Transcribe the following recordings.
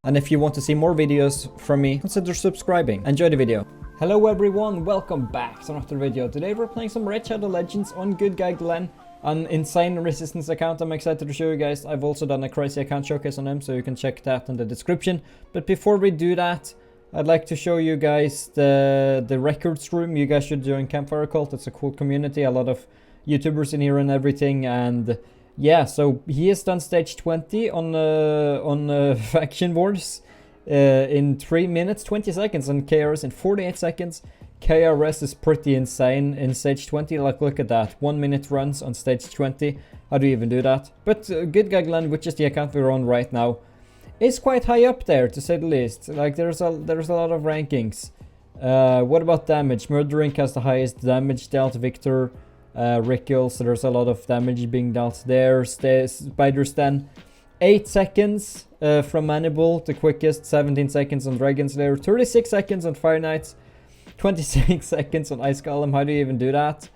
And if you want to see more videos from me, consider subscribing. Enjoy the video. Hello everyone, welcome back to another video. Today we're playing some Red Shadow Legends on Good Guy Glenn, an insane resistance account. I'm excited to show you guys. I've also done a crazy account showcase on him, so you can check that in the description. But before we do that, I'd like to show you guys the records room. You guys should join Campfire Cult. It's a cool community, a lot of YouTubers in here and everything. And yeah, so he has done stage 20 on Faction Wars in 3 minutes 20 seconds, and KRS in 48 seconds. KRS is pretty insane in stage 20. Like, look at that, 1 minute runs on stage 20. How do you even do that? But Good Guy Glenn, which is the account we're on right now, is quite high up there, to say the least. Like, there's a lot of rankings. What about damage? Murdering has the highest damage dealt. Victor, Rickle, so there's a lot of damage being dealt there. Spider's Den, 8 seconds from Manibal, the quickest. 17 seconds on Dragon Slayer, 36 seconds on Fire Knights, 26 seconds on Ice Golem. How do you even do that?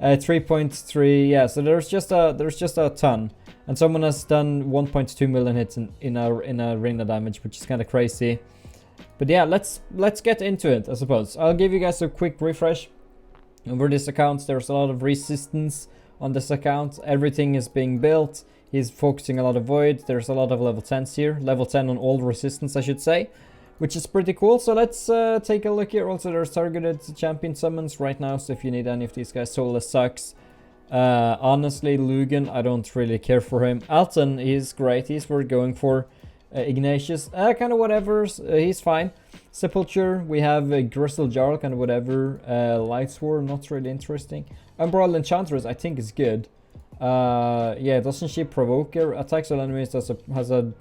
3.3, yeah, so there's just a ton. And someone has done 1.2 million hits in arena damage, which is kind of crazy. But yeah, let's get into it, I suppose. I'll give you guys a quick refresh over this account. There's a lot of resistance on this account. Everything is being built. He's focusing a lot of void. There's a lot of level 10s here. Level 10 on all resistance, I should say, which is pretty cool. So let's take a look here. Also, there's targeted champion summons right now, so if you need any of these guys. Soulless sucks. Honestly, Lugan, I don't really care for him. Alton, he's great. He's worth going for. Ignatius, kind of whatever. He's fine. Sepulture, we have Gristle Jarl, kind of whatever. Lightsword, not really interesting. Umbral Enchantress, I think is good. Yeah, doesn't she provoke her? Attacks all enemies is that a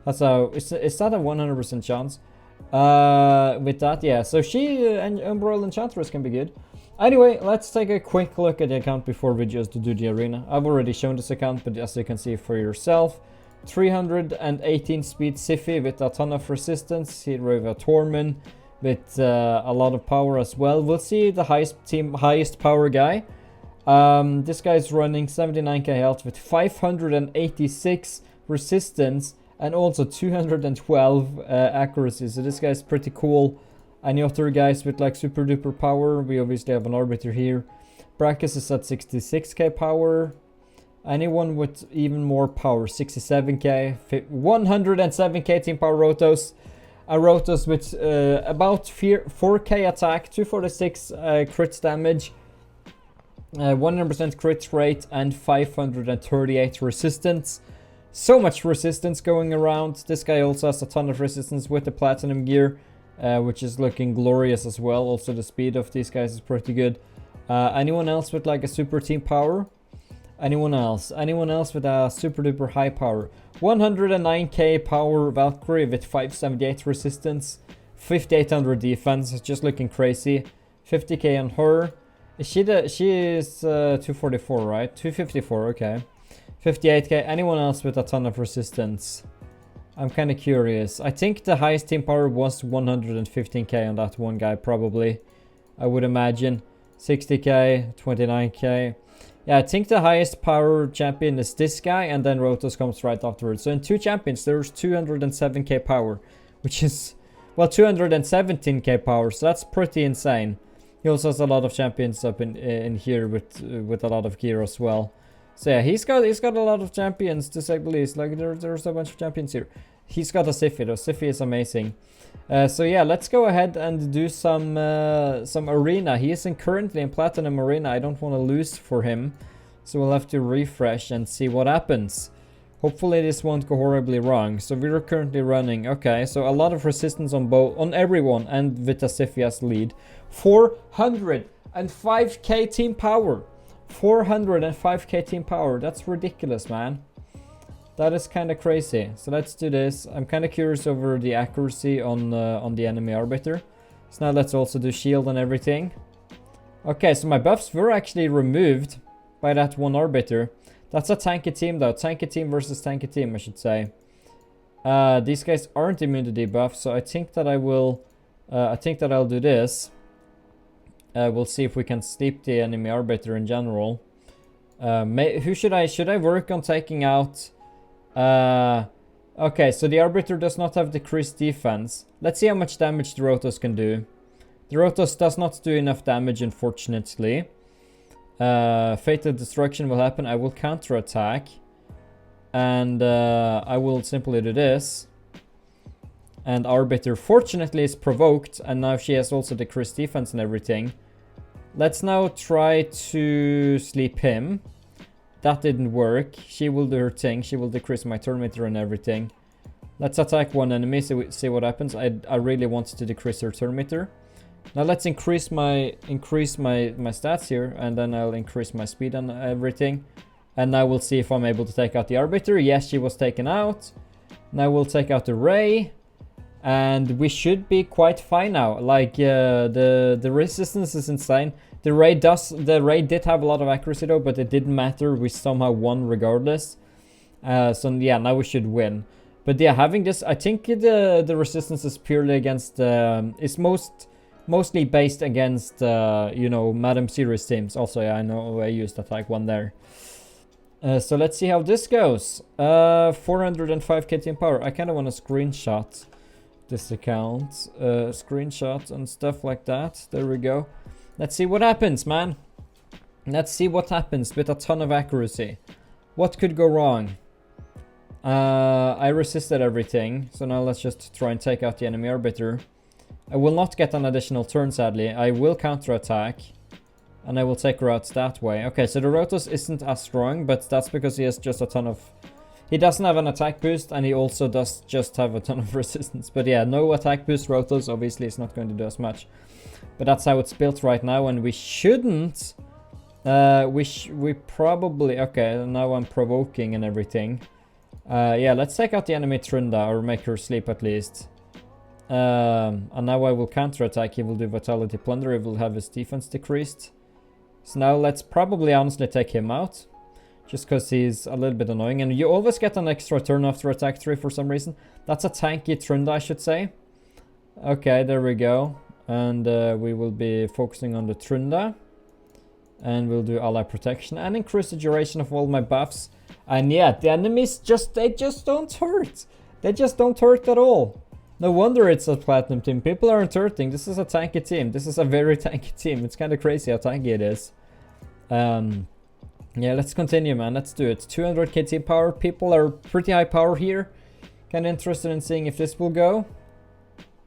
100% chance? With that, yeah. So she and Umbral Enchantress can be good. Anyway, let's take a quick look at the account before we just do the arena. I've already shown this account, but as you can see for yourself, 318 speed Siphi with a ton of resistance. Hero with a Torment with a lot of power as well. We'll see the highest power guy. This guy's running 79k health with 586 resistance and also 212 accuracy. So this guy's pretty cool. Any other guys with like super duper power? We obviously have an Arbiter here. Brachus is at 66k power. Anyone with even more power? 67k, 107k team power Rotos. A Rotos with about 4k attack, 246 crit damage, 100% crit rate, and 538 resistance. So much resistance going around. This guy also has a ton of resistance with the platinum gear, which is looking glorious as well. Also the speed of these guys is pretty good. Anyone else with like a super team power? Anyone else? Anyone else with a super duper high power? 109k power Valkyrie with 578 resistance, 5800 defense. It's just looking crazy. 50k on her. She is 244, right? 254, okay. 58k. Anyone else with a ton of resistance? I'm kind of curious. I think the highest team power was 115k on that one guy, probably. I would imagine. 60k, 29k. Yeah, I think the highest power champion is this guy, and then Rotos comes right afterwards. So in two champions, there's 207k power, which is, well, 217k power. So that's pretty insane. He also has a lot of champions up in here with a lot of gear as well. So yeah, he's got a lot of champions, to say the least. Like there's a bunch of champions here. He's got a Siphi though. Siphi is amazing. So yeah, let's go ahead and do some arena. He is currently in Platinum Arena. I don't want to lose for him, so we'll have to refresh and see what happens. Hopefully this won't go horribly wrong. So we're currently running. Okay, so a lot of resistance on everyone, and with a Siphi as lead. 405k team power. 405k team power. That's ridiculous, man. That is kind of crazy. So let's do this. I'm kind of curious over the accuracy on the enemy Arbiter. So now let's also do shield and everything. Okay, so my buffs were actually removed by that one Arbiter. That's a tanky team though. Tanky team versus tanky team, I should say. These guys aren't immune to debuff, so I think that I'll do this. We'll see if we can sleep the enemy Arbiter in general. Who should I work on taking out? Okay, so the Arbiter does not have decreased defense. Let's see how much damage the Rotos can do. The Rotos does not do enough damage, unfortunately. Fatal Destruction will happen. I will counterattack. And I will simply do this. And Arbiter, fortunately, is provoked. And now she has also decreased defense and everything. Let's now try to sleep him. That didn't work. She will do her thing. She will decrease my turn meter and everything. Let's attack one enemy, see what happens. I really want to decrease her turn meter. Now let's increase my stats here, and then I'll increase my speed and everything. And now we'll see if I'm able to take out the Arbiter. Yes, she was taken out. Now we'll take out the Ray. And we should be quite fine now. Like, the resistance is insane. The Ray did have a lot of accuracy though, but it didn't matter. We somehow won regardless. So yeah, now we should win. But yeah, having this, I think the resistance is purely against, it's mostly based against, you know, Madam Series teams. Also, yeah, I know I used attack one there. So let's see how this goes. 405k team power. I kind of want to screenshot this account, screenshot and stuff like that. There we go. Let's see what happens, man. Let's see what happens with a ton of accuracy. What could go wrong? I resisted everything, so now let's just try and take out the enemy Arbiter. I will not get an additional turn, sadly. I will counterattack, and I will take her out that way. Okay, so the Rotos isn't as strong, but that's because he has just a ton of... He doesn't have an attack boost, and he also does just have a ton of resistance. But yeah, no attack boost Rotos, obviously it's not going to do as much. But that's how it's built right now, and we shouldn't... we probably... Okay, now I'm provoking and everything. Yeah, let's take out the enemy Trunda, or make her sleep at least. And now I will counterattack. He will do Vitality Plunder, he will have his defense decreased. So now let's probably honestly take him out. Just because he's a little bit annoying. And you always get an extra turn after attack 3 for some reason. That's a tanky Trunda, I should say. Okay, there we go. And we will be focusing on the Trunda. And we'll do ally protection and increase the duration of all my buffs. And yeah, the enemies they just don't hurt. They just don't hurt at all. No wonder it's a platinum team. People aren't hurting. This is a tanky team. This is a very tanky team. It's kind of crazy how tanky it is. Yeah, let's continue, man. Let's do it. 200k team power. People are pretty high power here. Kind of interested in seeing if this will go.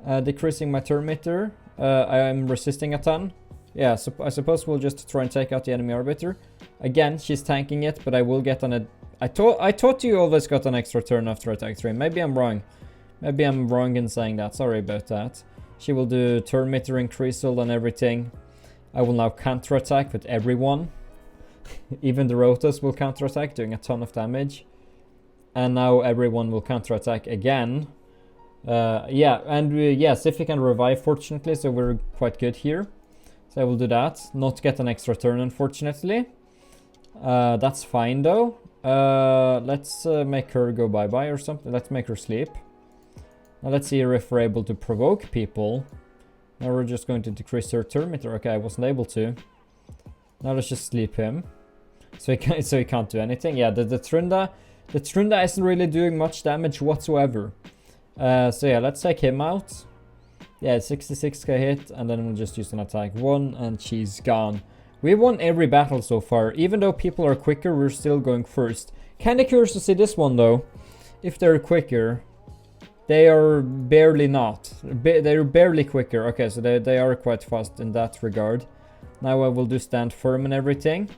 Decreasing my turn meter. I am resisting a ton. Yeah, so I suppose we'll just try and take out the enemy Arbiter. Again, she's tanking it, but I will get on a... I thought you always got an extra turn after attack 3. Maybe I'm wrong. Maybe I'm wrong in saying that. Sorry about that. She will do turn meter increasal and everything. I will now counterattack with everyone. Even the Rotos will counterattack, doing a ton of damage. And now everyone will counterattack again. Yeah, and yes, if we can revive, fortunately, so we're quite good here. So I will do that. Not get an extra turn, unfortunately. That's fine, though. Let's make her go bye-bye or something. Let's make her sleep. Now let's see if we're able to provoke people. Now we're just going to decrease her turn meter. Okay, I wasn't able to. Now let's just sleep him. So he can't do anything. Yeah, the Trunda isn't really doing much damage whatsoever. So yeah, let's take him out. Yeah, 66k hit, and then we'll just use an attack 1, and she's gone. We won every battle so far. Even though people are quicker, we're still going first. Kinda curious to see this one though. If they're quicker. They are barely not. They're barely quicker. Okay, so they are quite fast in that regard. Now I will do stand firm and everything.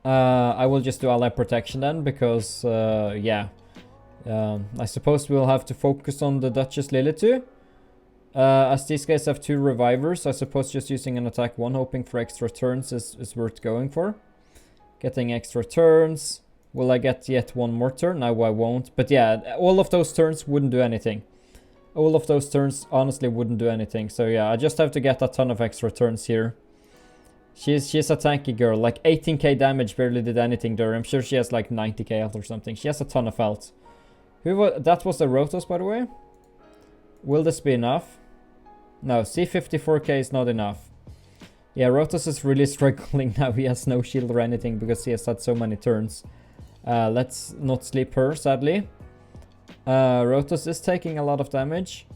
I will just do ally protection then, because yeah. I suppose we'll have to focus on the Duchess Lilitu. As these guys have 2 revivers, I suppose just using an attack 1, hoping for extra turns is worth going for. Getting extra turns. Will I get yet one more turn? No, I won't. But yeah, all of those turns wouldn't do anything. All of those turns honestly wouldn't do anything. So yeah, I just have to get a ton of extra turns here. She's a tanky girl. Like 18k damage barely did anything there. I'm sure she has like 90k health or something. She has a ton of health. That was the Rotos, by the way. Will this be enough? No, C54k is not enough. Yeah, Rotos is really struggling now. He has no shield or anything because he has had so many turns. Let's not sleep her, sadly. Rotos is taking a lot of damage.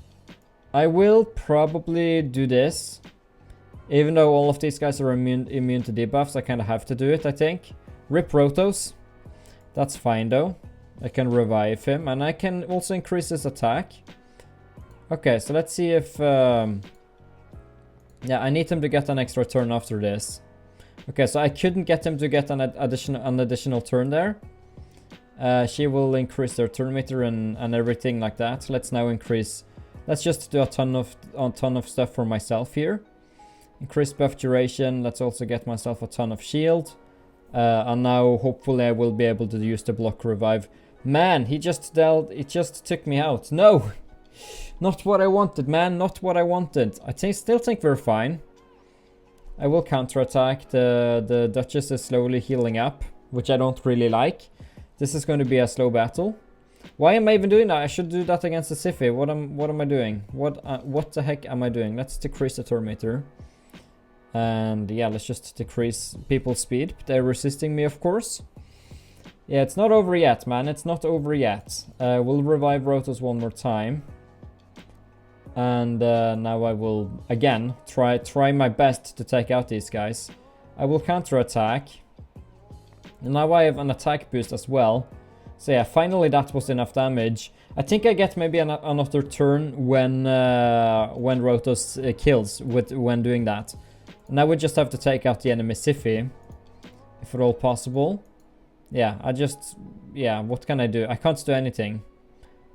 I will probably do this. Even though all of these guys are immune to debuffs, I kind of have to do it, I think. Rip Rotos. That's fine though. I can revive him, and I can also increase his attack. Okay, so let's see if... yeah, I need him to get an extra turn after this. Okay, so I couldn't get him to get an additional turn there. She will increase their turn meter and everything like that. Let's now increase... Let's just do a ton of stuff for myself here. Increase buff duration. Let's also get myself a ton of shield. And now hopefully I will be able to use the block revive. Man, it just took me out. No! Not what I wanted, man. Not what I wanted. I still think we're fine. I will counterattack. The Duchess is slowly healing up, which I don't really like. This is going to be a slow battle. Why am I even doing that? I should do that against the Siphi. What am I doing? What the heck am I doing? Let's decrease the turn meter. And yeah, let's just decrease people's speed. They're resisting me, of course. Yeah, it's not over yet, man. It's not over yet. We'll revive Rotos one more time. And now I will, again, try my best to take out these guys. I will counterattack. And now I have an attack boost as well. So yeah, finally that was enough damage. I think I get maybe another turn when Rotos kills when doing that. And I would just have to take out the enemy Siphi, if at all possible. Yeah, yeah, what can I do? I can't do anything.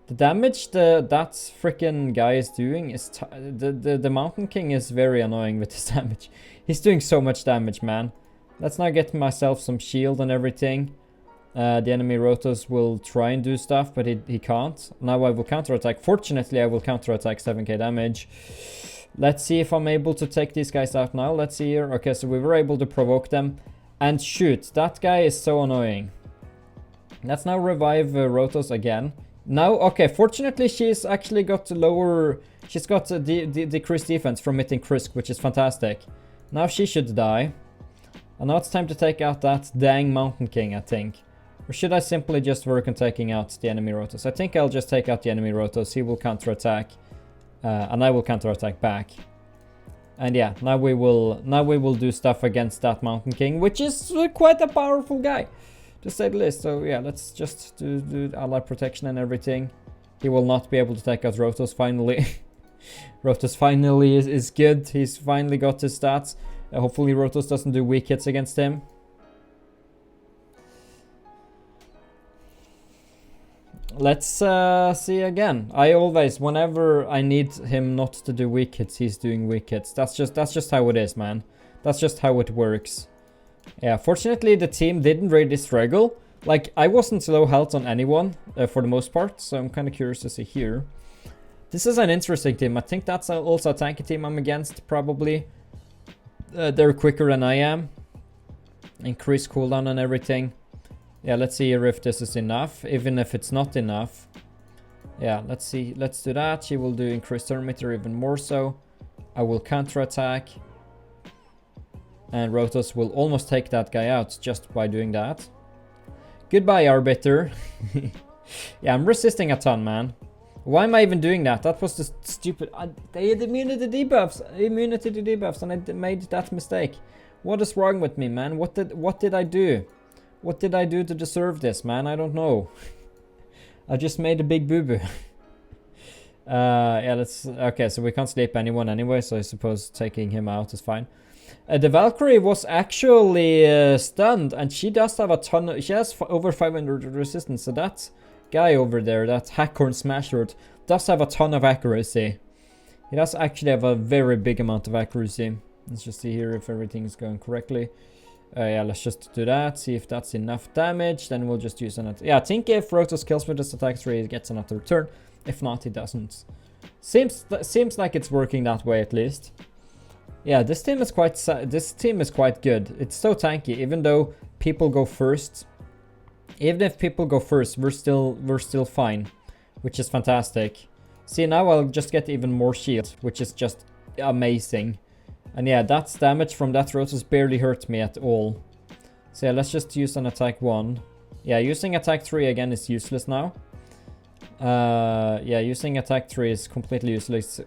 The damage that freaking guy is doing is... The Mountain King is very annoying with his damage. He's doing so much damage, man. Let's now get myself some shield and everything. The enemy Rotos will try and do stuff, but he can't. Now I will counterattack. Fortunately, I will counterattack 7k damage. Let's see if I'm able to take these guys out now. Let's see here. Okay, so we were able to provoke them. And shoot, that guy is so annoying. Let's now revive Rotos again. Now, okay, fortunately she's actually got lower... She's got decreased defense from hitting Krisk, which is fantastic. Now she should die. And now it's time to take out that dang Mountain King, I think. Or should I simply just work on taking out the enemy Rotos? I think I'll just take out the enemy Rotos. He will counterattack. And I will counterattack back. And yeah, now we will do stuff against that Mountain King, which is quite a powerful guy, to say the least. So yeah, let's just do ally protection and everything. He will not be able to take out Rotos finally. Rotos finally is good. He's finally got his stats. Hopefully Rotos doesn't do weak hits against him. Let's see again. I always, whenever I need him not to do weak hits, he's doing weak hits. That's just how it is, man. That's just how it works. Yeah, fortunately the team didn't really struggle. Like, I wasn't low health on anyone for the most part, so I'm kind of curious to see here. This is an interesting team. I think that's also a tanky team I'm against, probably. They're quicker than I am. Increase cooldown and everything. Yeah, let's see here if this is enough, even if it's not enough. Yeah, let's see. Let's do that. She will do increased turn meter even more so. I will counterattack. And Rotos will almost take that guy out just by doing that. Goodbye, Arbiter. Yeah, I'm resisting a ton, man. Why am I even doing that? That was just stupid. They had immunity to debuffs, and I made that mistake. What is wrong with me, man? What did I do? What did I do to deserve this, man? I don't know. I just made a big boo-boo. Yeah, let's... Okay, so we can't sleep anyone anyway, so I suppose taking him out is fine. The Valkyrie was actually stunned, and she does have a ton of... She has over 500 resistance, so that guy over there, that Hackhorn Smasher, does have a ton of accuracy. He does actually have a very big amount of accuracy. Let's just see here if everything is going correctly. Yeah, let's just do that, see if that's enough damage, then we'll just use another... Yeah, I think if Rotos kills with this attack 3, he gets another turn. If not, he doesn't. Seems like it's working that way at least. Yeah, this team is quite good. It's so tanky, even though people go first. Even if people go first, we're still fine, which is fantastic. See, now I'll just get even more shield, which is just amazing. And yeah, that's damage from that Rotos barely hurt me at all. So yeah, let's just use an attack 1. Yeah, using attack 3 again is useless now. Yeah, using attack 3 is completely useless.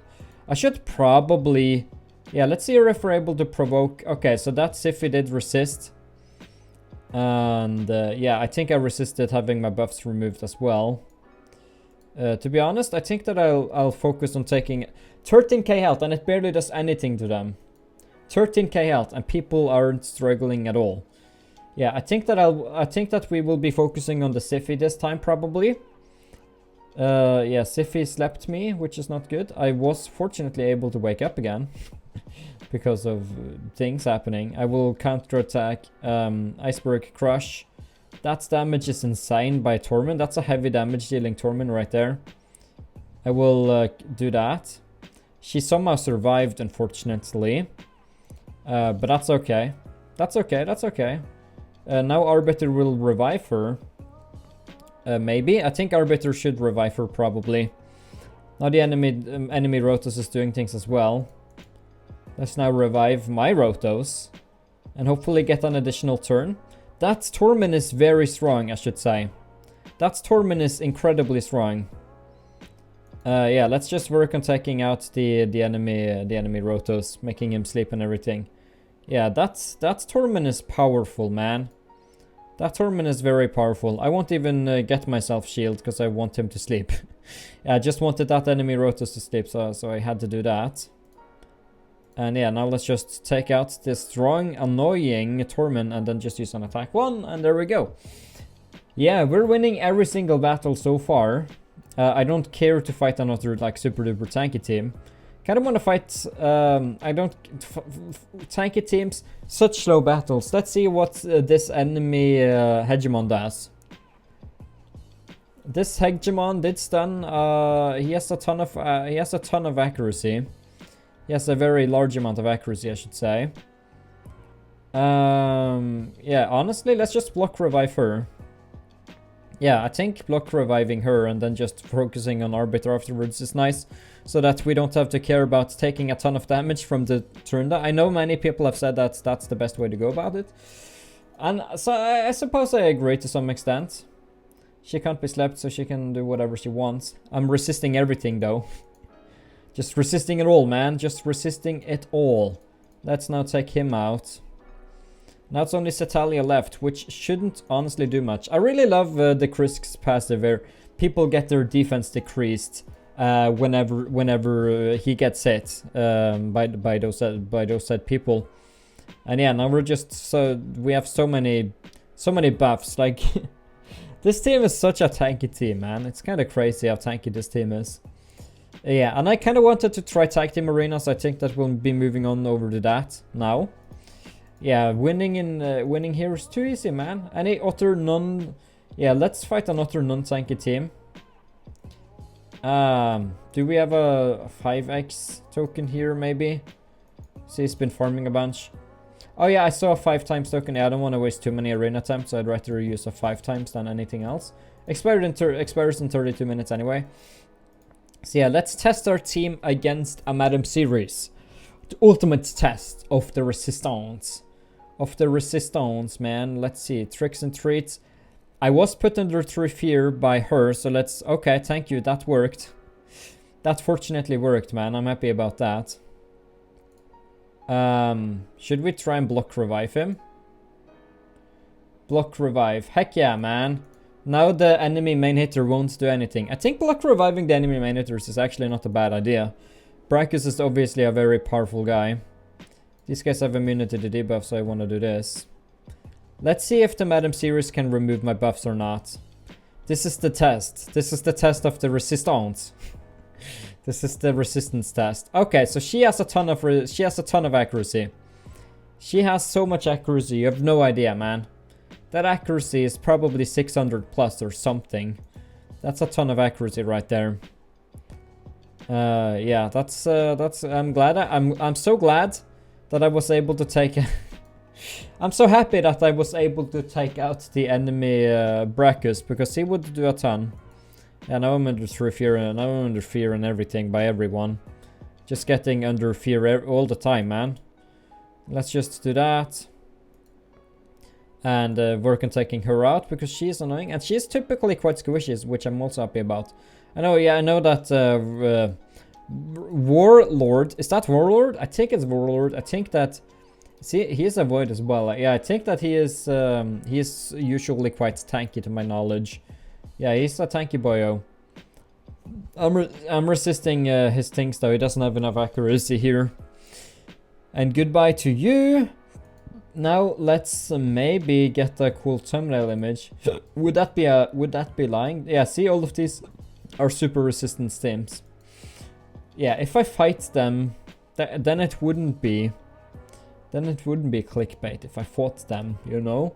I should probably... Yeah, let's see if we're able to provoke... Okay, so that Siphi did resist. And yeah, I think I resisted having my buffs removed as well. To be honest, I think that I'll focus on taking 13k health, and it barely does anything to them. 13k health, and people aren't struggling at all. Yeah, I think that we will be focusing on the Siphi this time probably. Yeah, Siphi slept me, which is not good. I was fortunately able to wake up again because of things happening. I will counterattack Iceberg Crush. That damage is insane by Torment. That's a heavy damage dealing Torment right there. I will do that. She somehow survived, unfortunately. But that's okay. That's okay, that's okay. Now Arbiter will revive her. Maybe. I think Arbiter should revive her, probably. Now the enemy Rotos is doing things as well. Let's now revive my Rotos. And hopefully get an additional turn. That Torment is very strong, I should say. That Torment is incredibly strong. Yeah, let's just work on taking out the enemy Rotos, making him sleep and everything. Yeah, that Torment is powerful, man. That Torment is very powerful. I won't even get myself shield because I want him to sleep. Yeah, I just wanted that enemy Rotos to sleep, so I had to do that. And yeah, now let's just take out this strong, annoying Torment and then just use an attack 1, and there we go. Yeah, we're winning every single battle so far. I don't care to fight another like super duper tanky team. Kind of want to fight, tanky teams, such slow battles. Let's see what this enemy Hegemon does. This Hegemon did stun. He has a ton of accuracy. He has a very large amount of accuracy, I should say. Yeah, honestly, let's just block revive her. Yeah, I think block reviving her and then just focusing on Arbiter afterwards is nice. So that we don't have to care about taking a ton of damage from the turn. I know many people have said that that's the best way to go about it. And so I suppose I agree to some extent. She can't be slept, so she can do whatever she wants. I'm resisting everything though. Just resisting it all, man. Just resisting it all. Let's now take him out. Now it's only Setalia left, which shouldn't honestly do much. I really love the Krisk's passive where people get their defense decreased whenever he gets hit by those said people. And yeah, now we're just we have so many buffs. Like this team is such a tanky team, man. It's kind of crazy how tanky this team is. Yeah, and I kind of wanted to try tag team arenas. I think that we'll be moving on over to that now. Yeah, winning here is too easy, man. Any other non... Yeah, let's fight another non-tanky team. Do we have a 5x token here, maybe? See, he's been farming a bunch. Oh yeah, I saw a 5 times token. Yeah, I don't want to waste too many arena attempts, so I'd rather use a 5 times than anything else. Expires in 32 minutes anyway. So yeah, let's test our team against a Madam Series. The ultimate test of the resistance. Man. Let's see. Tricks and treats. I was put under through fear by her, so let's... Okay, thank you. That worked. That fortunately worked, man. I'm happy about that. Should we try and block revive him? Block revive. Heck yeah, man. Now the enemy main hitter won't do anything. I think block reviving the enemy main hitters is actually not a bad idea. Brachus is obviously a very powerful guy. These guys have immunity to debuff, so I want to do this. Let's see if the Madam Series can remove my buffs or not. This is the test. This is the test of the resistance. This is the resistance test. Okay, so she has a ton of accuracy. She has so much accuracy, you have no idea, man. That accuracy is probably 600 plus or something. That's a ton of accuracy right there. Yeah, that's I'm so glad that I was able to take I'm so happy that I was able to take out the enemy Brachus, because he would do a ton. Yeah, now I'm under fear and everything by everyone. Just getting under fear all the time, man. Let's just do that. and work on taking her out because she's annoying and she's typically quite squishy, which I'm also happy about. I know that Warlord, is that Warlord? I think it's Warlord. I think that, see, he is a void as well. Yeah, I think that he is usually quite tanky to my knowledge. Yeah, he's a tanky boyo. I'm resisting his things though. He doesn't have enough accuracy here. And goodbye to you. Now let's maybe get a cool thumbnail image. Would that be lying? Yeah, see, all of these are super resistant teams. Yeah, if I fight them, then it wouldn't be clickbait if I fought them, you know?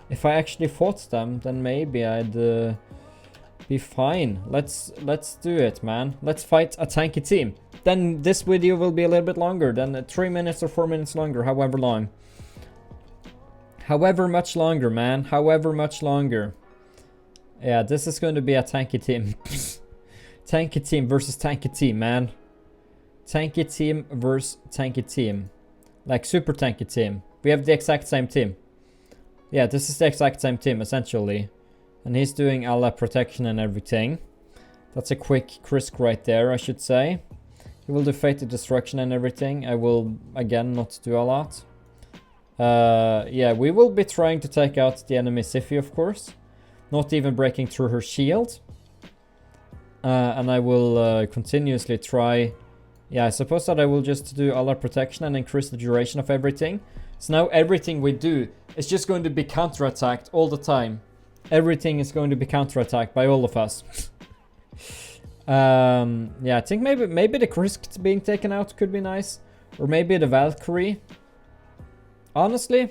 If I actually fought them, then maybe I'd be fine. Let's do it, man. Let's fight a tanky team. Then this video will be a little bit longer than 3 minutes or 4 minutes longer, however long. However much longer, man. However much longer. Yeah, this is going to be a tanky team. Tanky team versus tanky team, man. Tanky team versus tanky team. Like super tanky team. We have the exact same team. Yeah, this is the exact same team, essentially. And he's doing a la protection and everything. That's a quick Krisk right there, I should say. He will do fated destruction and everything. I will, again, not do a lot. Yeah, we will be trying to take out the enemy Siphi, of course. Not even breaking through her shield. And I will continuously try... Yeah, I suppose that I will just do a la protection and increase the duration of everything. So now everything we do is just going to be counterattacked all the time. Everything is going to be counterattacked by all of us. Yeah, I think maybe the Krisk being taken out could be nice. Or maybe the Valkyrie. Honestly,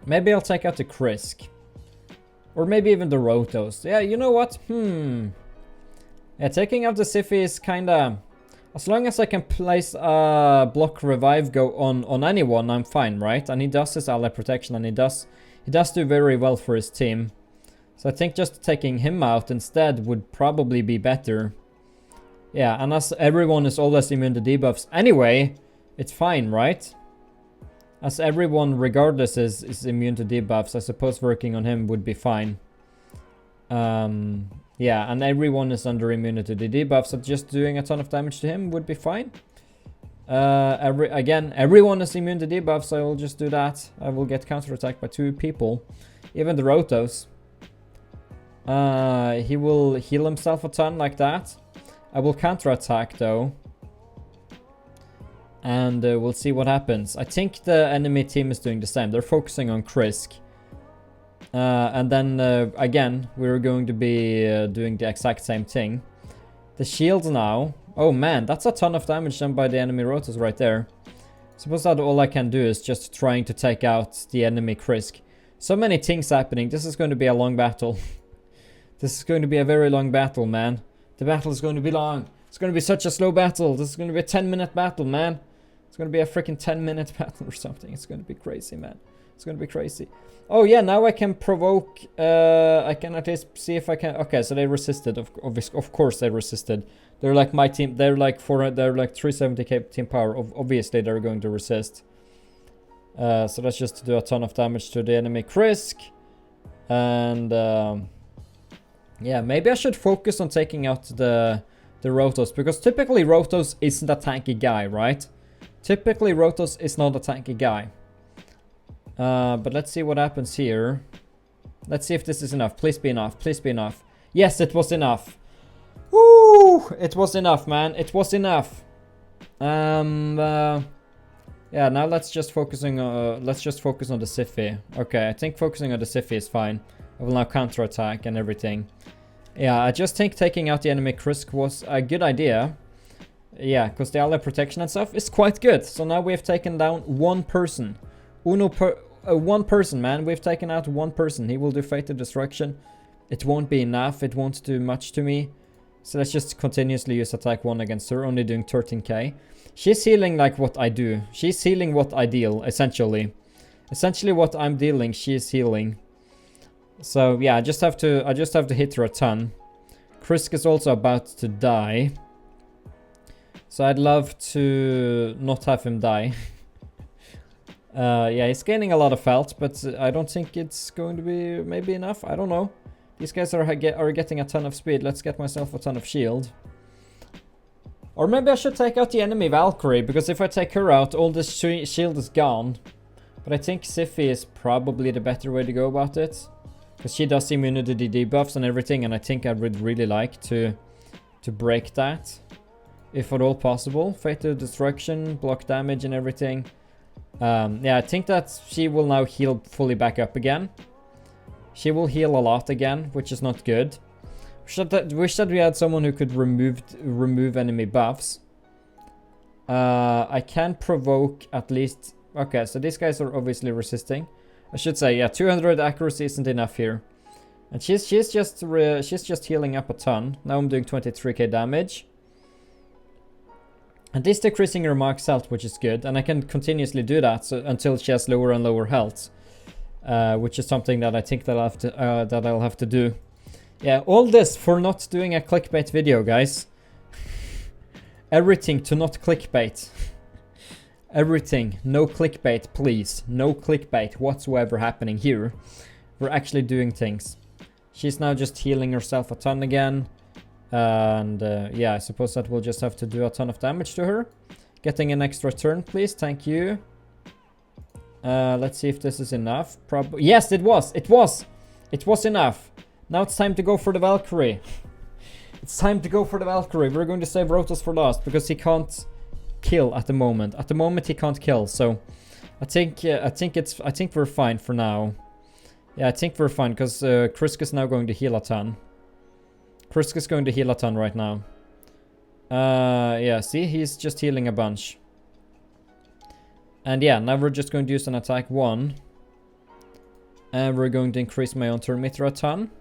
maybe I'll take out the Krisk. Or maybe even the Rotos. Yeah, you know what? Yeah, taking out the Siphi is kinda... As long as I can place a block revive go on anyone, I'm fine, right? And he does his ally protection and he does do very well for his team. So I think just taking him out instead would probably be better. Yeah, and as everyone is always immune to debuffs anyway, it's fine, right? As everyone regardless is immune to debuffs, I suppose working on him would be fine. Yeah, and everyone is under immunity to debuffs, so just doing a ton of damage to him would be fine. Again, everyone is immune to debuffs, so I will just do that. I will get counterattacked by 2 people. Even the Rotos. He will heal himself a ton like that. I will counterattack though. And we'll see what happens. I think the enemy team is doing the same. They're focusing on Krisk. And then again, we're going to be doing the exact same thing. The shield now. Oh man, that's a ton of damage done by the enemy Rotos right there. Suppose that all I can do is just trying to take out the enemy Krisk. So many things happening. This is going to be a long battle. This is going to be a very long battle, man. The battle is going to be long. It's going to be such a slow battle. This is going to be a 10-minute battle, man. It's going to be a freaking 10-minute battle or something. It's going to be crazy, man. It's going to be crazy. Oh yeah, now I can provoke. I can at least see if I can. Okay, so they resisted. Of course they resisted. They're like my team. They're like 370k team power. Obviously they're going to resist. So let's just do a ton of damage to the enemy Krisk. And yeah, maybe I should focus on taking out the Rotos, because typically Rotos isn't a tanky guy, right? Typically Rotos is not a tanky guy. But let's see what happens here. Let's see if this is enough. Please be enough. Please be enough. Yes, it was enough. Woo! It was enough, man. It was enough. Yeah, now let's just focus on the Siphi. Okay, I think focusing on the Siphi is fine. I will now counterattack and everything. Yeah, I just think taking out the enemy Krisk was a good idea. Yeah, because the ally protection and stuff is quite good. So now we've taken down one person. One person, man. We've taken out one person. He will do fated destruction. It won't be enough. It won't do much to me. So let's just continuously use attack 1 against her, only doing 13k. She's healing like what I do. She's healing what I deal, essentially. Essentially what I'm dealing, she's healing. So yeah, I just have to hit her a ton. Krisk is also about to die. So I'd love to not have him die. Yeah, he's gaining a lot of health, but I don't think it's going to be maybe enough. I don't know. These guys are getting a ton of speed. Let's get myself a ton of shield. Or maybe I should take out the enemy Valkyrie, because if I take her out, all this shield is gone. But I think Siphi is probably the better way to go about it. Because she does immunity debuffs and everything, and I think I would really like to break that. If at all possible. Fatal Destruction, block damage and everything. Yeah, I think that she will now heal fully back up again. She will heal a lot again, which is not good. Wish that we had someone who could remove enemy buffs. I can provoke at least... Okay, so these guys are obviously resisting. I should say, yeah, 200 accuracy isn't enough here. And she's just healing up a ton. Now I'm doing 23k damage. At least decreasing her max health, which is good. And I can continuously do that until she has lower and lower health. Which is something that I think that I'll have to do. Yeah, all this for not doing a clickbait video, guys. Everything to not clickbait. Everything, no clickbait, please. No clickbait whatsoever happening here. We're actually doing things. She's now just healing herself a ton again. And yeah, I suppose that we'll just have to do a ton of damage to her. Getting an extra turn, please. Thank you. Let's see if this is enough. Yes, it was. It was. It was enough. Now it's time to go for the Valkyrie. It's time to go for the Valkyrie. We're going to save Rotos for last because he can't kill at the moment. At the moment he can't kill, so I think we're fine for now. Yeah, I think we're fine because Krisk is now going to heal a ton. Krisk is going to heal a ton right now. Yeah, see, he's just healing a bunch. And yeah, now we're just going to use an attack 1. And we're going to increase my own turn meter a ton.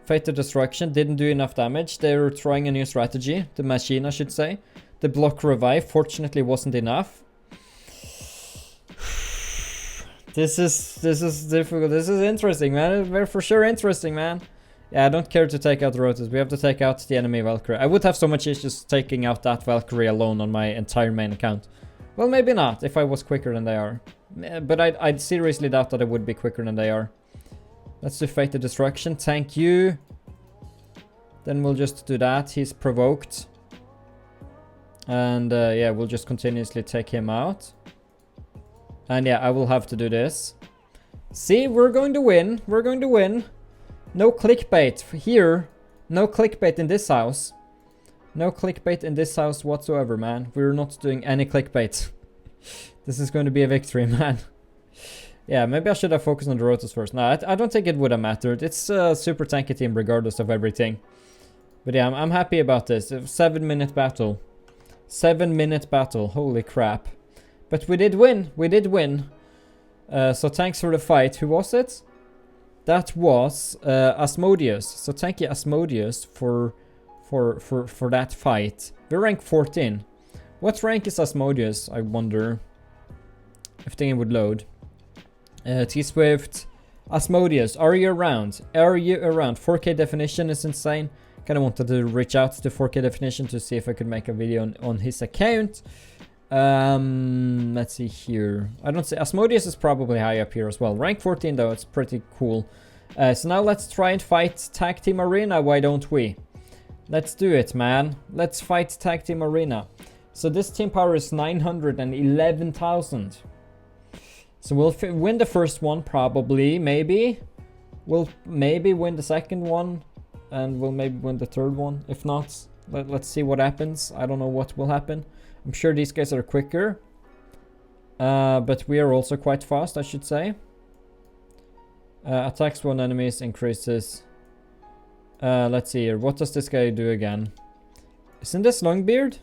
Fatal Destruction didn't do enough damage. They were trying a new strategy. The machine, I should say. The block revive fortunately wasn't enough. This is difficult. This is interesting, man. Very for sure interesting, man. Yeah, I don't care to take out the Rotos. We have to take out the enemy Valkyrie. I would have so much issues taking out that Valkyrie alone on my entire main account. Well, maybe not, if I was quicker than they are. But I'd seriously doubt that I would be quicker than they are. Let's do Fatal Destruction. Thank you. Then we'll just do that. He's provoked. And yeah, we'll just continuously take him out. And yeah, I will have to do this. See, we're going to win. We're going to win. No clickbait here. No clickbait in this house. No clickbait in this house whatsoever, man. We're not doing any clickbait. This is going to be a victory, man. Yeah, maybe I should have focused on the Rotos first. No, I don't think it would have mattered. It's a super tanky team regardless of everything. But yeah, I'm happy about this. A 7-minute battle. 7-minute battle. Holy crap. But we did win. We did win. So thanks for the fight. Who was it? That was Asmodeus. So thank you, Asmodeus, for that fight. We're rank 14. What rank is Asmodeus, I wonder? If the game would load. T-Swift. Asmodeus, are you around? Are you around? 4K definition is insane. Kind of wanted to reach out to 4K definition to see if I could make a video on his account. Let's see here. I don't see. Asmodeus is probably high up here as well. Rank 14 though, it's pretty cool. So now let's try and fight Tag Team Arena, why don't we? Let's do it, man. Let's fight Tag Team Arena. So this team power is 911,000. So we'll win the first one, probably, maybe. We'll maybe win the second one. And we'll maybe win the third one. If not, let's see what happens. I don't know what will happen. I'm sure these guys are quicker. But we are also quite fast, I should say. Attacks one enemies, increases. Let's see here. What does this guy do again? Isn't this Longbeard?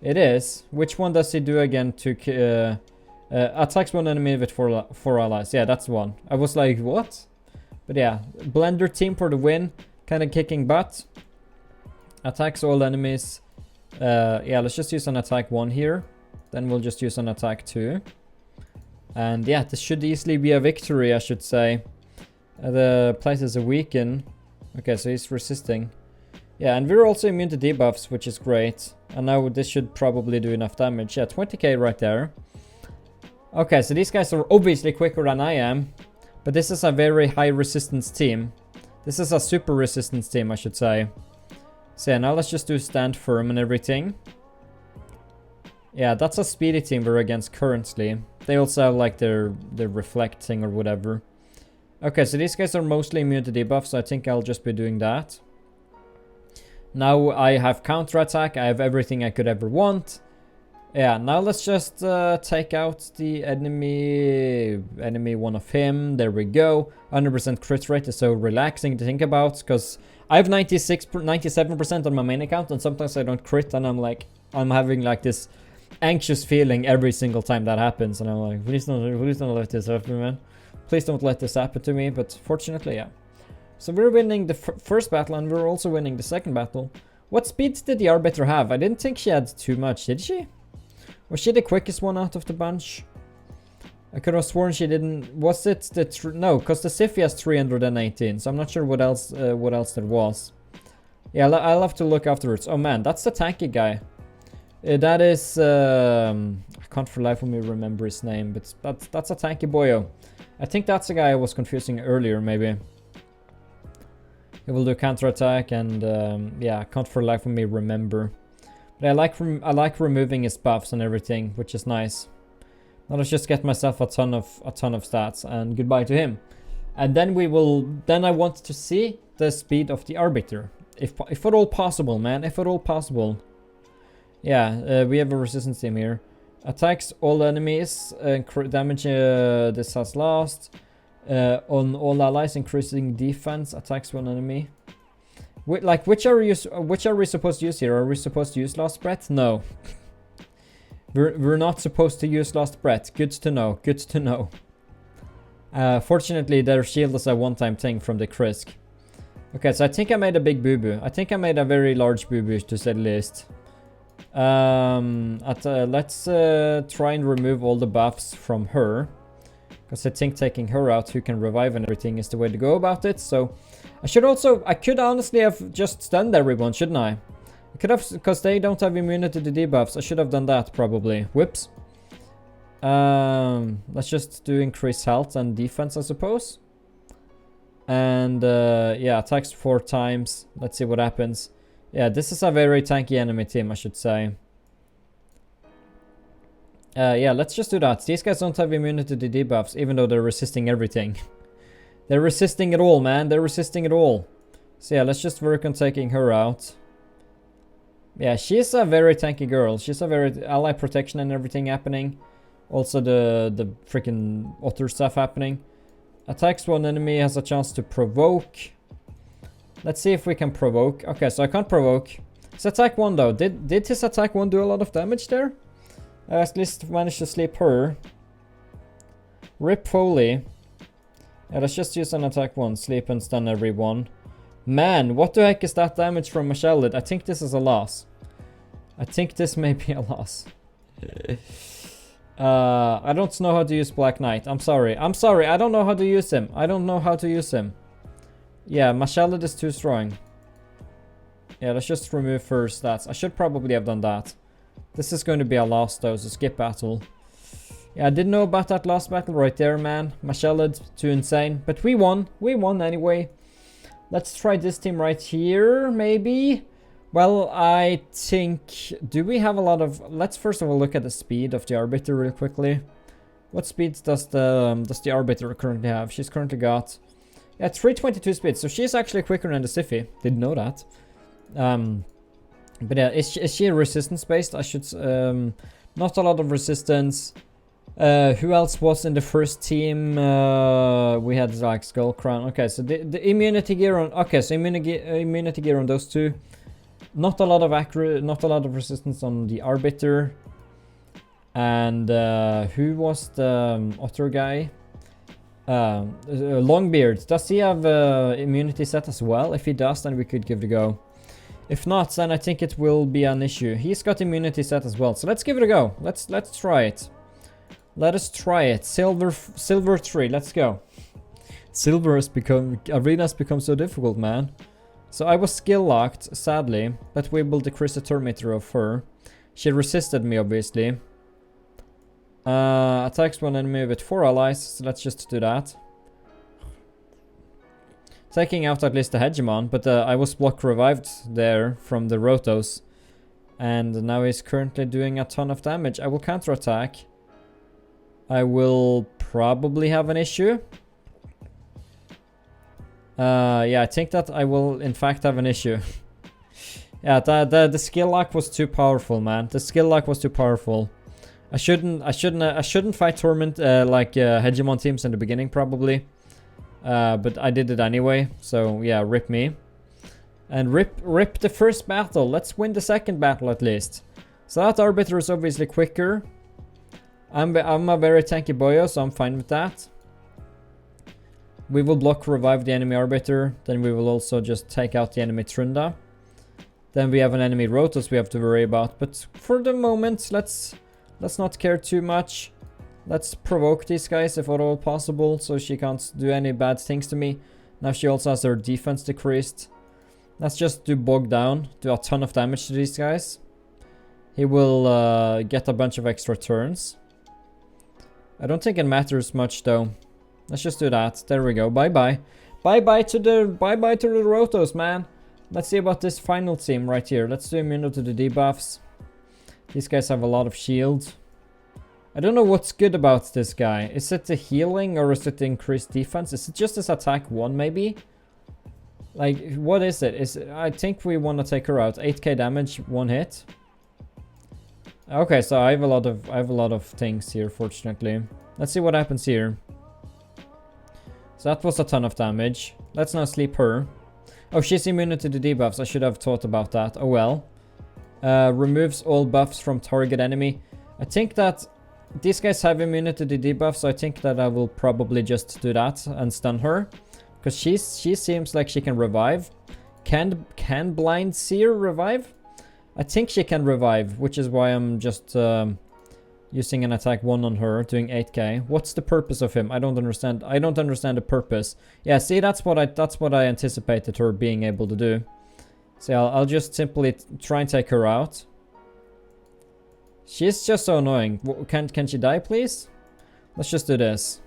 It is. Which one does he do again to... attacks one enemy with four allies. Yeah, that's one. I was like, what? But yeah, Blender team for the win. Kind of kicking butt. Attacks all enemies. Yeah, let's just use an attack 1 here. Then we'll just use an attack 2. And yeah, this should easily be a victory, I should say. The place is a weaken. Okay, so he's resisting. Yeah, and we're also immune to debuffs, which is great. And now this should probably do enough damage. Yeah, 20k right there. Okay, so these guys are obviously quicker than I am. But this is a very high resistance team. This is a super resistance team, I should say. So yeah, now let's just do stand firm and everything. Yeah, that's a speedy team we're against currently. They also have like their reflecting or whatever. Okay, so these guys are mostly immune to debuff, so I think I'll just be doing that. Now I have counterattack, I have everything I could ever want. Yeah, now let's just take out the enemy one of him. There we go. 100% crit rate is so relaxing to think about, because I have 97% on my main account, and sometimes I don't crit, and I'm having like this anxious feeling every single time that happens, and I'm like, please don't let this happen, man. Please don't let this happen to me. But fortunately, yeah. So we're winning the first battle, and we're also winning the second battle. What speeds did the Arbiter have? I didn't think she had too much, did she? Was she the quickest one out of the bunch? I could have sworn she didn't. Was it the no? Because the Siphi has 318, so I'm not sure what else there was. Yeah, I'll have to look afterwards. Oh man, that's the tanky guy. That is I can't for life of me remember his name, but that's a tanky boyo. I think that's the guy I was confusing earlier, maybe. He will do counterattack, and yeah, I can't for life of me remember. But I like removing his buffs and everything, which is nice. Now let's just get myself a ton of stats, and goodbye to him. And then I want to see the speed of the Arbiter, if at all possible, man, if at all possible. Yeah, we have a resistance team here. Attacks all enemies, damage this has lost. On all allies, increasing defense, attacks one enemy. Which are we supposed to use here? Are we supposed to use Last Breath? No. We're not supposed to use Last Breath. Good to know. Good to know. Fortunately, their shield is a one-time thing from the Krisk. Okay, so I think I made a big boo-boo. I think I made a very large boo-boo, to say the least. Let's try and remove all the buffs from her. Because I think taking her out, who can revive and everything, is the way to go about it. So I could honestly have just stunned everyone, shouldn't I? I could have, because they don't have immunity to debuffs. I should have done that probably. Whoops. Let's just do increased health and defense, I suppose. And yeah, attacks 4 times. Let's see what happens. Yeah, this is a very tanky enemy team, I should say. Yeah, let's just do that. These guys don't have immunity to debuffs, even though they're resisting everything. They're resisting it all, man. They're resisting it all. So yeah, let's just work on taking her out. Yeah, she's a very tanky girl. She's a very ally protection and everything happening. Also the freaking otter stuff happening. Attacks one enemy, has a chance to provoke. Let's see if we can provoke. Okay, so I can't provoke. His attack 1 though. Did his attack 1 do a lot of damage there? I at least managed to sleep her. Rip Foley. Yeah, let's just use an attack 1. Sleep and stun everyone. Man, what the heck is that damage from Michelle? I think this is a loss. I think this may be a loss. I don't know how to use Black Knight. I'm sorry. I don't know how to use him. Yeah, Michelle is too strong. Yeah, let's just remove her stats. I should probably have done that. This is going to be a loss though, so skip battle. Yeah, I didn't know about that last battle right there, man. Mashalad, too insane. But we won. We won anyway. Let's try this team right here, maybe. Well, I think... Do we have a lot of... Let's first of all look at the speed of the Arbiter real quickly. What speeds does the Arbiter currently have? She's currently got... Yeah, 322 speed, so she's actually quicker than the Siphi. Didn't know that. But yeah, is she resistance based? I should... not a lot of resistance. Who else was in the first team? We had like Skull Crown. Okay, so the immunity gear on... Okay, so immunity gear on those two. Not a lot of resistance on the Arbiter. And who was the Otter guy? Longbeard. Does he have immunity set as well? If he does, then we could give it a go. If not, then I think it will be an issue. He's got immunity set as well, so let's give it a go. Let's try it. Let us try it. Silver 3. Let's go. Arena has become so difficult, man. So I was skill locked, sadly, but we will decrease the turn meter of her. She resisted me, obviously. Attacks one enemy with 4 allies, so let's just do that. Taking out at least the Hegemon, but I was block revived there from the Rotos. And now he's currently doing a ton of damage. I will counterattack. I will probably have an issue. Yeah, I think that I will in fact have an issue. Yeah, the skill lock was too powerful, man. The skill lock was too powerful. I shouldn't fight Torment like Hegemon teams in the beginning probably. But I did it anyway, so yeah, rip me. And rip the first battle. Let's win the second battle at least. So that Arbiter is obviously quicker. I'm a very tanky boyo, so I'm fine with that. We will block revive the enemy Arbiter. Then we will also just take out the enemy Trunda. Then we have an enemy Rotos we have to worry about. But for the moment, let's not care too much. Let's provoke these guys if at all possible, so she can't do any bad things to me. Now she also has her defense decreased. Let's just do bog down, do a ton of damage to these guys. He will get a bunch of extra turns. I don't think it matters much though. Let's just do that. There we go. Bye bye. Bye bye to the Rotos, man. Let's see about this final team right here. Let's do immunity to the debuffs. These guys have a lot of shield. I don't know what's good about this guy. Is it the healing or is it the increased defense? Is it just his attack 1 maybe? Like, what is it? I think we want to take her out. 8k damage, 1 hit. Okay, so I have a lot of things here, fortunately. Let's see what happens here. So that was a ton of damage. Let's now sleep her. Oh, she's immune to the debuffs. I should have thought about that. Oh well. Removes all buffs from target enemy. I think that these guys have immunity to the debuffs, so I think that I will probably just do that and stun her. Because she seems like she can revive. Can Blind Seer revive? I think she can revive, which is why I'm just using an attack 1 on her, doing 8k. What's the purpose of him? I don't understand. I don't understand the purpose. Yeah, see, that's what I anticipated her being able to do. So I'll just simply try and take her out. She's just so annoying. Can she die, please? Let's just do this.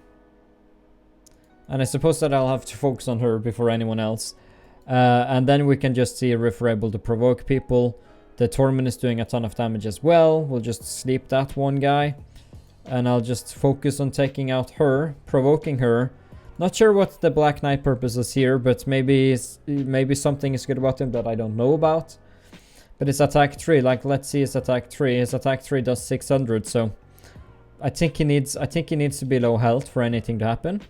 And I suppose that I'll have to focus on her before anyone else. And then we can just see if we're able to provoke people. The Torment is doing a ton of damage as well. We'll just sleep that one guy. And I'll just focus on taking out her, provoking her. Not sure what the Black Knight purpose is here, but maybe something is good about him that I don't know about. But it's attack 3, like let's see his attack 3. His attack 3 does 600, so I think he needs to be low health for anything to happen.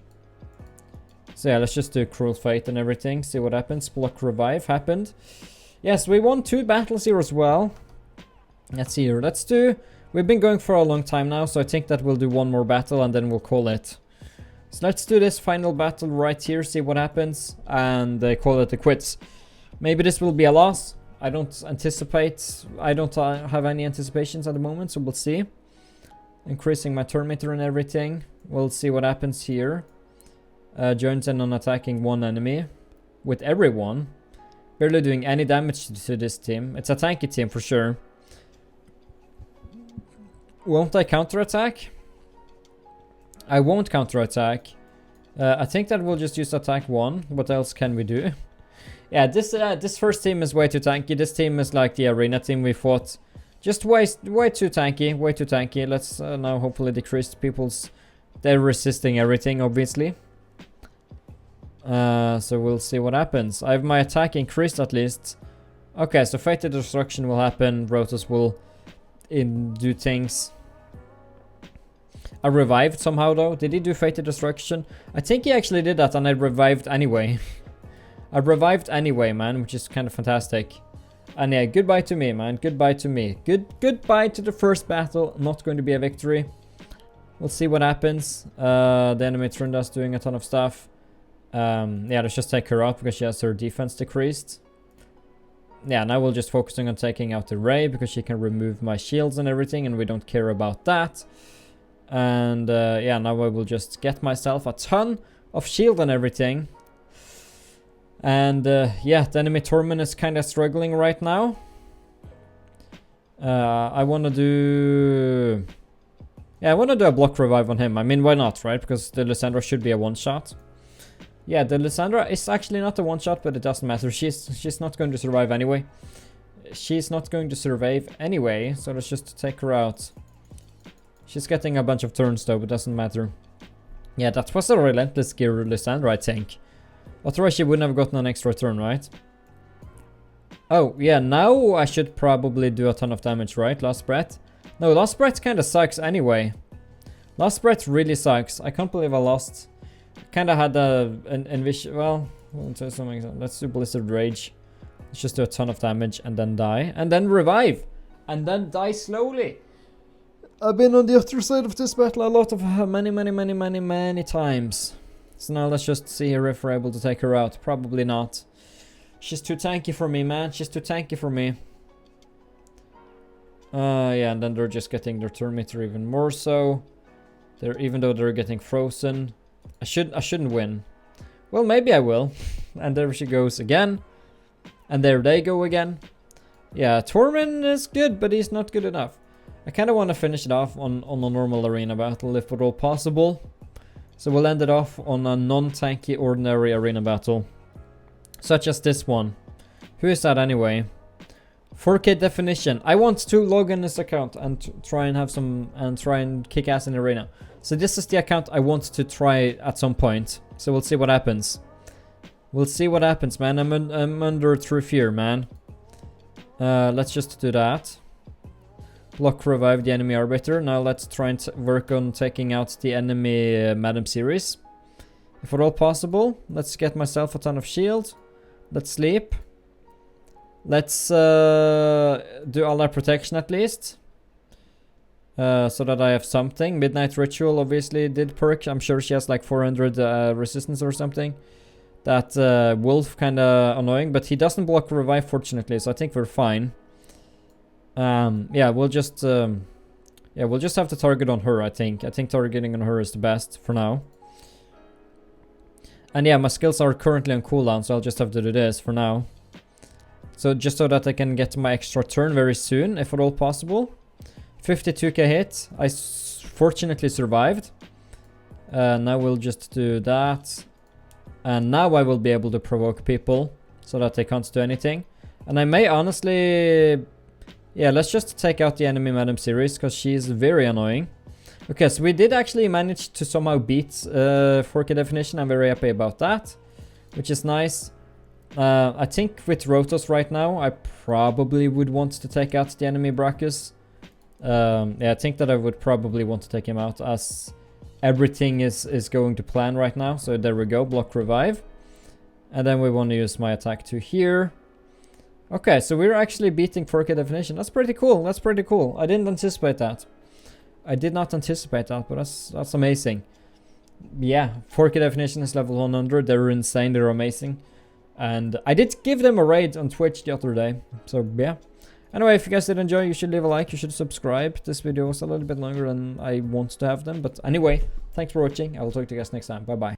So yeah, let's just do Cruel Fate and everything, see what happens. Block Revive happened. Yes, we won 2 battles here as well. Let's see here. We've been going for a long time now, so I think that we'll do 1 more battle and then we'll call it. So let's do this final battle right here, see what happens, and call it a quits. Maybe this will be a loss. I don't have any anticipations at the moment, so we'll see. Increasing my turn meter and everything. We'll see what happens here. Joins in on attacking 1 enemy with everyone. Barely doing any damage to this team. It's a tanky team for sure. Won't I counterattack? I won't counterattack. I think that we'll just use attack 1. What else can we do? Yeah, this first team is way too tanky. This team is like the arena team we fought. Just way too tanky. Way too tanky. Let's now hopefully decrease people's... They're resisting everything, obviously. So we'll see what happens. I have my attack increased at least. Okay, so Fated Destruction will happen. Rotos will do things. I revived somehow though. Did he do Fated Destruction? I think he actually did that and I revived anyway. I revived anyway, man, which is kind of fantastic. And yeah, goodbye to me, man. Goodbye to me. Goodbye to the first battle. Not going to be a victory. We'll see what happens. The enemy Trunda's doing a ton of stuff. Yeah, let's just take her out because she has her defense decreased. Yeah, now we're just focusing on taking out the Ray because she can remove my shields and everything, and we don't care about that. And yeah, now I will just get myself a ton of shield and everything. And yeah, the enemy Torment is kind of struggling right now. I want to do... Yeah, I want to do a block revive on him. I mean, why not, right? Because the Lysandra should be a one-shot. Yeah, the Lysandra is actually not a one-shot, but it doesn't matter. She's not going to survive anyway. She's not going to survive anyway, so let's just take her out. She's getting a bunch of turns though, but doesn't matter. Yeah, that was a relentless gear Lysandra, I think. Otherwise she wouldn't have gotten an extra turn, right? Oh, yeah, now I should probably do a ton of damage, right? Last breath. No, last breath kind of sucks anyway. Last breath really sucks. I can't believe I lost. Kind of had an envision. Well, let's do Blizzard Rage. Let's just do a ton of damage and then die. And then revive. And then die slowly. I've been on the other side of this battle a lot of many times. So now let's just see here if we're able to take her out. Probably not. She's too tanky for me, man. She's too tanky for me. Yeah, and then they're just getting their turn meter even more so. Even though they're getting frozen. I shouldn't win. Well, maybe I will. And there she goes again. And there they go again. Yeah, Tormin is good, but he's not good enough. I kind of want to finish it off on a normal arena battle if at all possible. So we'll end it off on a non-tanky ordinary arena battle. Such as this one. Who is that anyway? 4K definition. I want to log in this account and try and have some and try and kick ass in arena. So this is the account I want to try at some point. So we'll see what happens. We'll see what happens, man. I'm under true fear, man. Let's just do that. Block revive the enemy arbiter. Now let's try and work on taking out the enemy Madam series. If at all possible. Let's get myself a ton of shield. Let's sleep. Let's do all our protection at least. So that I have something. Midnight Ritual obviously did perk. I'm sure she has like 400 resistance or something. That Wolf kinda annoying. But he doesn't block revive fortunately. So I think we're fine. Yeah, we'll just have to target on her, I think. I think targeting on her is the best for now. And yeah, my skills are currently on cooldown, so I'll just have to do this for now. So just so that I can get my extra turn very soon, if at all possible. 52k hit. I fortunately survived. Now we'll just do that. And now I will be able to provoke people so that they can't do anything. And I may honestly... Yeah, let's just take out the enemy Madam series because she's very annoying. Okay, so we did actually manage to somehow beat 4K definition. I'm very happy about that, which is nice. I think with Rotos right now, I probably would want to take out the enemy Brachus. Yeah, I think that I would probably want to take him out as everything is going to plan right now. So there we go, block revive. And then we want to use my attack to here. Okay, so we're actually beating 4K definition. That's pretty cool. That's pretty cool. I didn't anticipate that. I did not anticipate that, but that's amazing. Yeah, 4K definition is level 100. They're insane. They're amazing. And I did give them a raid on Twitch the other day. So, yeah. Anyway, if you guys did enjoy, you should leave a like. You should subscribe. This video was a little bit longer than I want to have them. But anyway, thanks for watching. I will talk to you guys next time. Bye-bye.